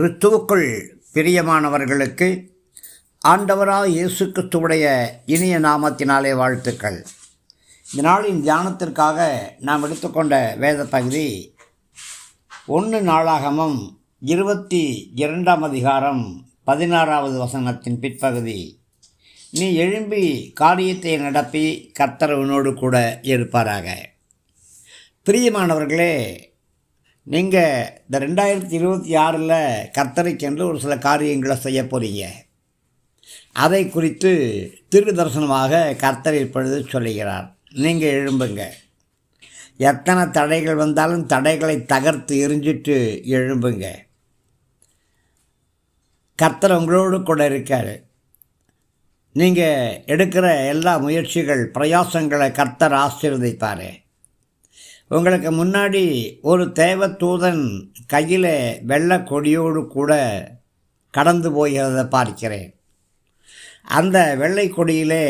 கிறிஸ்துவுக்குள் பிரியமானவர்களுக்கு ஆண்டவராக இயேசு கிறிஸ்துவுடைய இனிய நாமத்தினாலே வாழ்த்துக்கள். இந்த நாளின் தியானத்திற்காக நாம் எடுத்துக்கொண்ட வேத பகுதி 1 நாளாகமம் 22ஆம் அதிகாரம் 16வது வசனத்தின் பிற்பகுதி. நீ எழும்பி காரியத்தை நடப்பி கர்த்தர் உன்னோடு கூட இருப்பாராக. பிரியமானவர்களே, நீங்கள் இந்த 2026 கர்த்தருக்கென்று ஒரு சில காரியங்களை செய்ய போகிறீங்க. அதை குறித்து திரு தரிசனமாக கர்த்தர் இப்பொழுது சொல்லுகிறார். நீங்கள் எழும்புங்க. எத்தனை தடைகள் வந்தாலும் தடைகளை தகர்த்து எரிஞ்சிட்டு எழும்புங்க. கர்த்தர் உங்களோடு கூட இருக்கார். நீங்கள் எடுக்கிற எல்லா முயற்சிகள் பிரயாசங்களை கர்த்தர் ஆசீர்வதிப்பார். உங்களுக்கு முன்னாடி ஒரு தேவதூதன் கையில் வெள்ளை கொடியோடு கூட கடந்து போகிறத பார்க்கிறேன். அந்த வெள்ளை கொடியிலே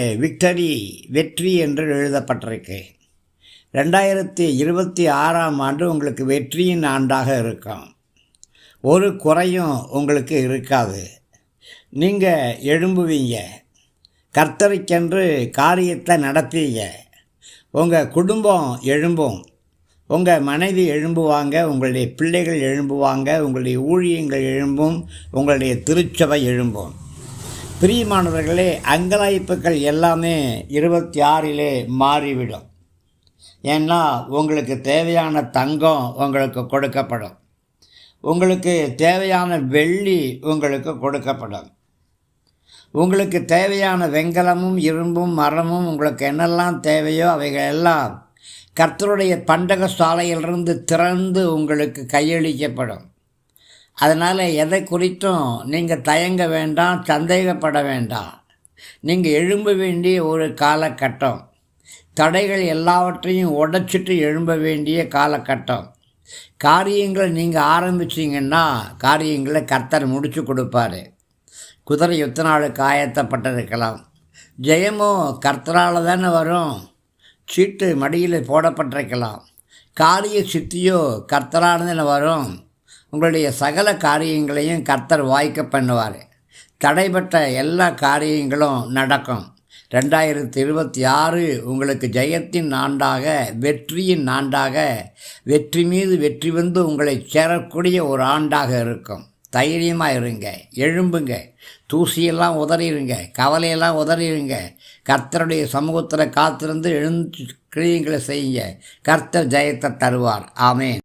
வெற்றி என்று எழுதப்பட்டிருக்கு. 2026ஆம் ஆண்டு உங்களுக்கு வெற்றியின் ஆண்டாக இருக்கும். ஒரு குறையும் உங்களுக்கு இருக்காது. நீங்கள் எழும்புவீங்க. கர்த்தருக்கென்று காரியத்தை நடப்பீங்க. உங்கள் குடும்பம் எழும்பும். உங்கள் மனைவி எழும்புவாங்க. உங்களுடைய பிள்ளைகள் எழும்புவாங்க. உங்களுடைய ஊழியங்கள் எழும்பும். உங்களுடைய திருச்சபை எழும்பும். பிரியமானவர்களே, அங்கலாய்ப்புகள் எல்லாமே 26 மாறிவிடும். ஏன்னா உங்களுக்கு தேவையான தங்கம் உங்களுக்கு கொடுக்கப்படும். உங்களுக்கு தேவையான வெள்ளி உங்களுக்கு கொடுக்கப்படும். உங்களுக்கு தேவையான வெண்கலமும் இரும்பும் மரமும் உங்களுக்கு என்னெல்லாம் தேவையோ அவைகள் எல்லாம் கர்த்தருடைய பண்டக சாலையிலிருந்து திறந்து உங்களுக்கு கையளிக்கப்படும். அதனால் எதை குறித்தும் நீங்கள் தயங்க வேண்டாம், சந்தேகப்பட வேண்டாம். நீங்கள் எழும்ப வேண்டிய ஒரு காலகட்டம். தடைகள் எல்லாவற்றையும் உடைச்சிட்டு எழும்ப வேண்டிய காலகட்டம். காரியங்களை நீங்கள் ஆரம்பிச்சிங்கன்னா காரியங்களை கர்த்தர் முடித்து கொடுப்பார். குதிரை யுத்த நாளுக்கு ஆயத்தப்பட்டிருக்கலாம். ஜெயமோ கர்த்தரால் தானே வரும். சீட்டு மடியில் போடப்பட்டிருக்கலாம். காரிய சித்தியோ கர்த்தரானதில் வரும். உங்களுடைய சகல காரியங்களையும் கர்த்தர் வாய்க்க பண்ணுவார். தடைப்பட்ட எல்லா காரியங்களும் நடக்கும். 2026 உங்களுக்கு ஜெயத்தின் ஆண்டாக, வெற்றியின் ஆண்டாக, வெற்றி மீது வெற்றி வந்து உங்களை சேரக்கூடிய ஒரு ஆண்டாக இருக்கும். தைரியமாக இருங்க. எழும்புங்க. தூசியெல்லாம் உதறிடுங்க. கவலையெல்லாம் உதறிடுங்க. கர்த்தருடைய சமூகத்தில் காத்திருந்து எழுந்து கிரியங்களை செய்யுங்க. கர்த்தர் ஜெயத்தை தருவார். ஆமென்.